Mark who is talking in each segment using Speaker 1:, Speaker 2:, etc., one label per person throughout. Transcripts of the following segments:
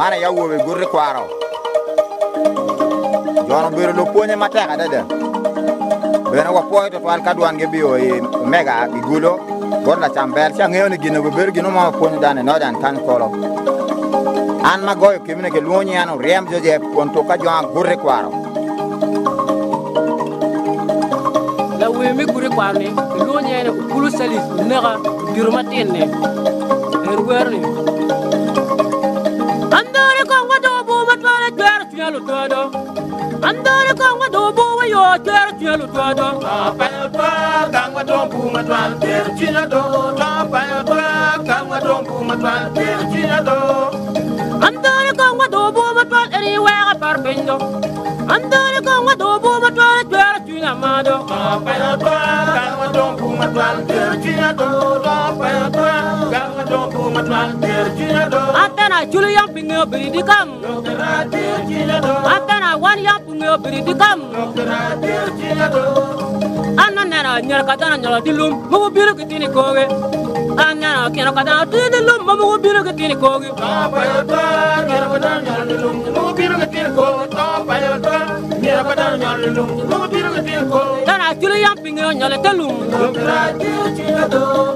Speaker 1: mana ya wo be gurri kwaro jono biro lo ponye mateka dede bena wa poito to al kadwan ge bio e mega igulo gorla chamber cha ngeo ni gino be gino ma ponye dane no dan kan kolo an ma goyo kimne ke luonyi ano rem joje ponto ka jwa gurri kwaro
Speaker 2: la we mi gurri kwaro ni luonyi ene kulu salis nega dirmatin ne erwerni andare ko wado bo matwala jar tialo todo andare ko wado bo yo jar tialo todo
Speaker 3: pa pa kang wado bo matwala jar tialo todo pa pa kang wado bo matwala jar tialo
Speaker 2: andare ko wado bo matwala eri wa parpendo andare ko wado bo matwala jar tialo mado
Speaker 3: pa pa kang wado bo matwala jar tialo pa pa kang wado bo matwala jar tialo
Speaker 2: atana julian pingo bidi kam atana wan yang pingo bidi kam anana nyar kadana nyala dilum mo biru kitini koge anana kena kadana dilum mo biru kitini koge
Speaker 3: pa pa nyar kadana nyala dilum mo biru kitini koge pa pa nyar kadana nyala dilum mo biru kitini koge
Speaker 2: dana julian pingo nyala dilum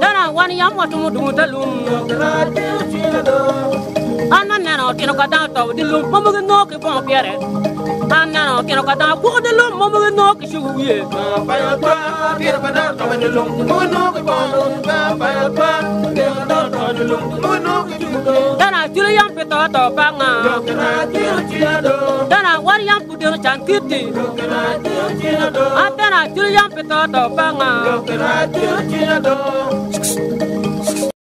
Speaker 2: dana wan yang watu mu dilum anana kena kadana taw dilum mo no ke bon pierre anana kena kadana ko dilum mo no ke shuwiye
Speaker 3: pa pa pierre kadana taw dilum mo no ke bon pa pa pierre kadana taw dilum mo no ke shuwiye
Speaker 2: dana julian pito to banga dana war yang pudir chankiti atana julian pito to banga